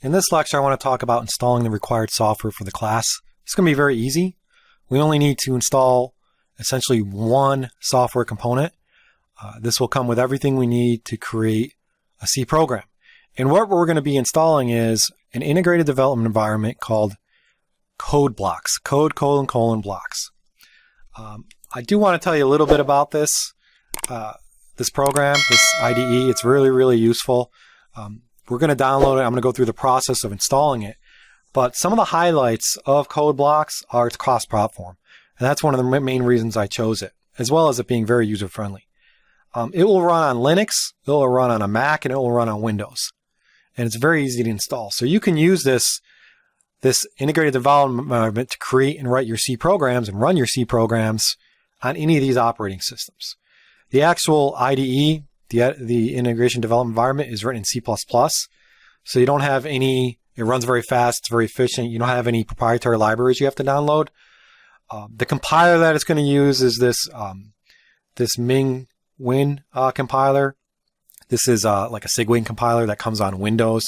In this lecture, I want to talk about installing the required software for the class. It's going to be very easy. We only need to install essentially one software component. This will come with everything we need to create a C program. And what we're going to be installing is an integrated development environment called CodeBlocks. Blocks. I do want to tell you a little bit about this program, this IDE. It's really, really useful. We're going to download it. I'm going to go through the process of installing it. But some of the highlights of CodeBlocks are its cross-platform. And that's one of the main reasons I chose it, as well as it being very user-friendly. It will run on Linux, it will run on a Mac, and it will run on Windows. And it's very easy to install. So you can use this integrated development environment to create and write your C programs and run your C programs on any of these operating systems. The actual IDE, the integration development environment, is written in C++. So you don't have any, it runs very fast, it's very efficient. You don't have any proprietary libraries you have to download. The compiler that it's going to use is this Ming Win compiler. This is like a Cygwin compiler that comes on Windows.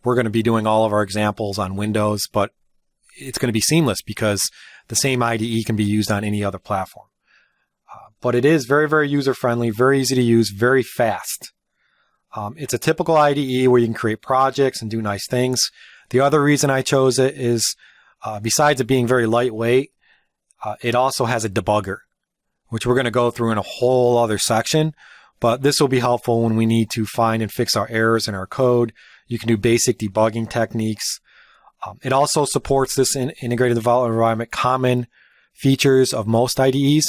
We're going to be doing all of our examples on Windows, but it's going to be seamless because the same IDE can be used on any other platform. But it is very, very user-friendly, very easy to use, very fast. It's a typical IDE where you can create projects and do nice things. The other reason I chose it is, besides it being very lightweight, it also has a debugger, which we're going to go through in a whole other section. But this will be helpful when we need to find and fix our errors in our code. You can do basic debugging techniques. It also supports this integrated development environment common features of most IDEs.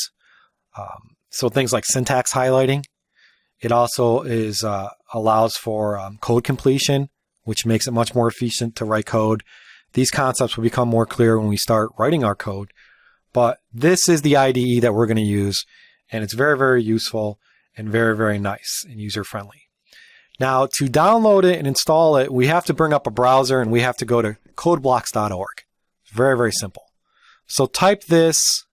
So things like syntax highlighting. It also allows for code completion, which makes it much more efficient to write code. These concepts will become more clear when we start writing our code. But this is the IDE that we're going to use, and it's very, very useful and very, very nice and user-friendly. Now, to download it and install it, we have to bring up a browser and we have to go to CodeBlocks.org. Very, very simple. So type this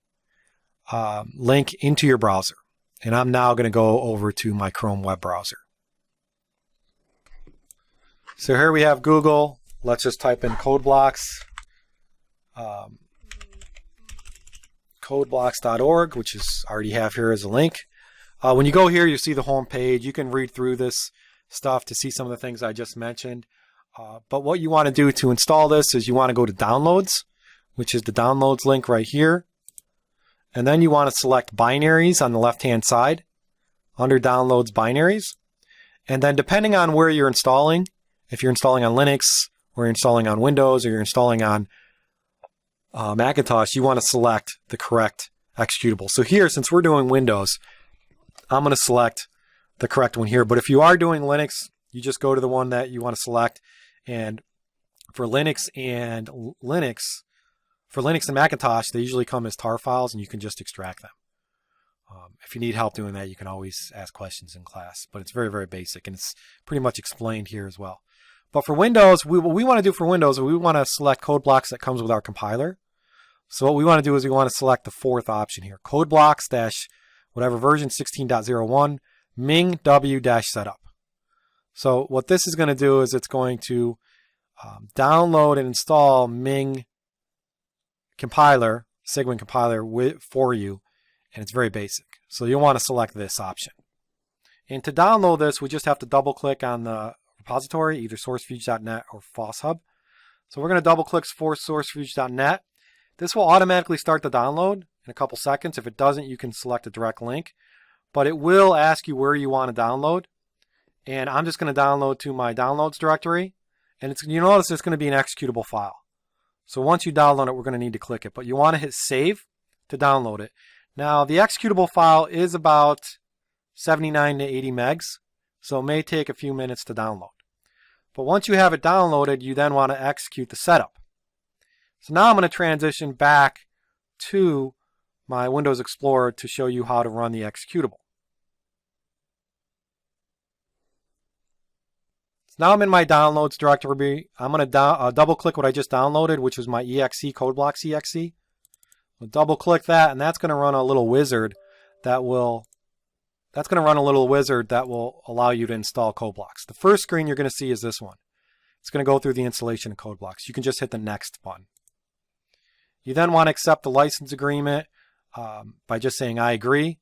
link into your browser. And I'm now going to go over to my Chrome web browser. So here we have Google. Let's just type in CodeBlocks. CodeBlocks.org, which is I already have here as a link. When you go here, you see the home page. You can read through this stuff to see some of the things I just mentioned. But what you want to do to install this is you want to go to Downloads, which is the Downloads link right here. And then you want to select Binaries on the left-hand side under Downloads Binaries. And then depending on where you're installing, if you're installing on Linux, or you're installing on Windows, or you're installing on Macintosh, you want to select the correct executable. So here, since we're doing Windows, I'm going to select the correct one here. But if you are doing Linux, you just go to the one that you want to select. And for Linux and Macintosh, they usually come as tar files, and you can just extract them. If you need help doing that, you can always ask questions in class. But it's very, very basic, and it's pretty much explained here as well. But for Windows, what we want to do for Windows, we want to select CodeBlocks that comes with our compiler. So what we want to do is we want to select the fourth option here, CodeBlocks whatever version 16.01 Ming W-setup. So what this is going to do is it's going to download and install Ming compiler, Cygwin compiler for you, and it's very basic. So you'll want to select this option. And to download this, we just have to double click on the repository, either sourcefuge.net or FossHub. So we're going to double click for sourcefuge.net. This will automatically start the download in a couple seconds. If it doesn't, you can select a direct link, but it will ask you where you want to download. And I'm just going to download to my downloads directory, and you notice it's going to be an executable file. So once you download it, we're going to need to click it, but you want to hit save to download it. Now the executable file is about 79 to 80 megs, so it may take a few minutes to download. But once you have it downloaded, you then want to execute the setup. So now I'm going to transition back to my Windows Explorer to show you how to run the executable. So now I'm in my downloads directory. I'm going to double click what I just downloaded, which was my exe, CodeBlocks exe. We'll double click that, and that's going to run a little wizard that will allow you to install CodeBlocks. The first screen you're going to see is this one. It It's going to go through the installation of CodeBlocks. You can just hit the next button. You then want to accept the license agreement by just saying I agree.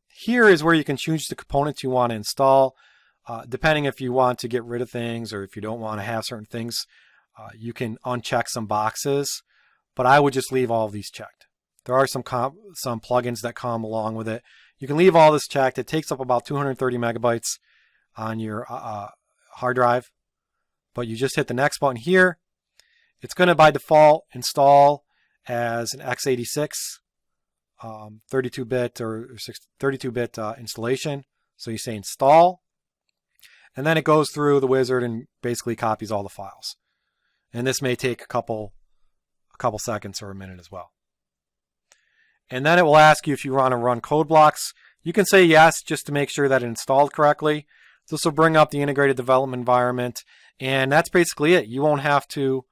Here is where you can choose the components you want to install. Depending if you want to get rid of things or if you don't want to have certain things, you can uncheck some boxes, but I would just leave all of these checked. There are some plugins that come along with it. You can leave all this checked. It takes up about 230 megabytes on your hard drive, but you just hit the next button here. It's going to by default install as an x86 32-bit or 32-bit installation. So you say install, and then it goes through the wizard and basically copies all the files. And this may take a couple seconds or a minute as well. And then it will ask you if you want to run CodeBlocks. You can say yes just to make sure that it installed correctly. This will bring up the integrated development environment, and that's basically it. You won't have to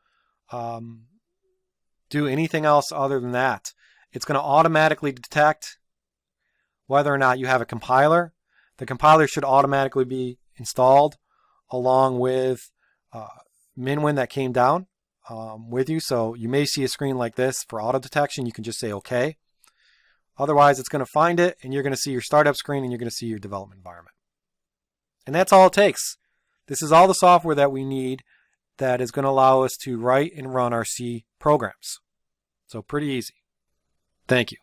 do anything else other than that. It's going to automatically detect whether or not you have a compiler. The compiler should automatically be installed along with Minwin that came down with you. So you may see a screen like this for auto detection. You can just say OK. Otherwise, it's going to find it, and you're going to see your startup screen, and you're going to see your development environment. And that's all it takes. This is all the software that we need that is going to allow us to write and run our C programs. So pretty easy. Thank you.